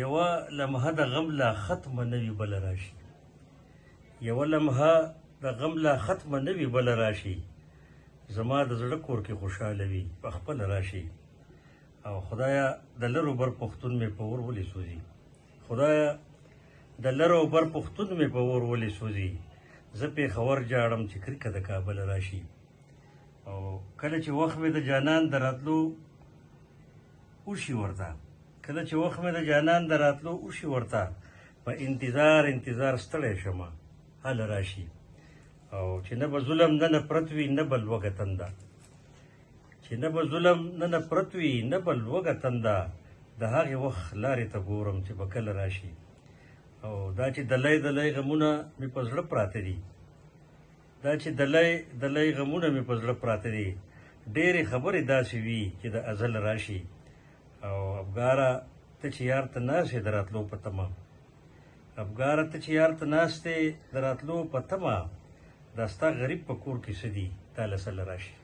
یوه لمحه د غم لا ختمه نه وي بله راشي یوه لمحه د غم لا ختمه نه وي بله راشي زما د زړه کور کې خوشحاله وي په خپله راشي او خدایه د لرو بر پښتون مې په اور ولې سوځي خدایه د لرو بر پښتون مې په اور ولې سوځي زه پېښور جاړم چې کرکه د کابل راشي او کله چې وخت مې د جانان د راتلو وشي ورته کله چې وخت مې د جانان د راتلو وشي ورته په انتظار ستړی شمه هله راشي او چې نه به ظلم نه نفرت وي نه به لوږه تنده چې نه به ظلم نه نفرت وي نه به لوږه تنده د هغې وخت لارې ته ګورم چې به کله راشي او دا چې دلی غمونه مې په زړه پراته دي دا چې دلی غمونه مې په زړه پراته دي ډېرې خبرې داسې وي چې د ازل راشي او افګاره ته چې یار ته ناست یې د راتلو په تمه افګاره ته چې یار ته ناست یې د راتلو په تمه دا ستا غریب په کور کې څه دي تا له سله راشي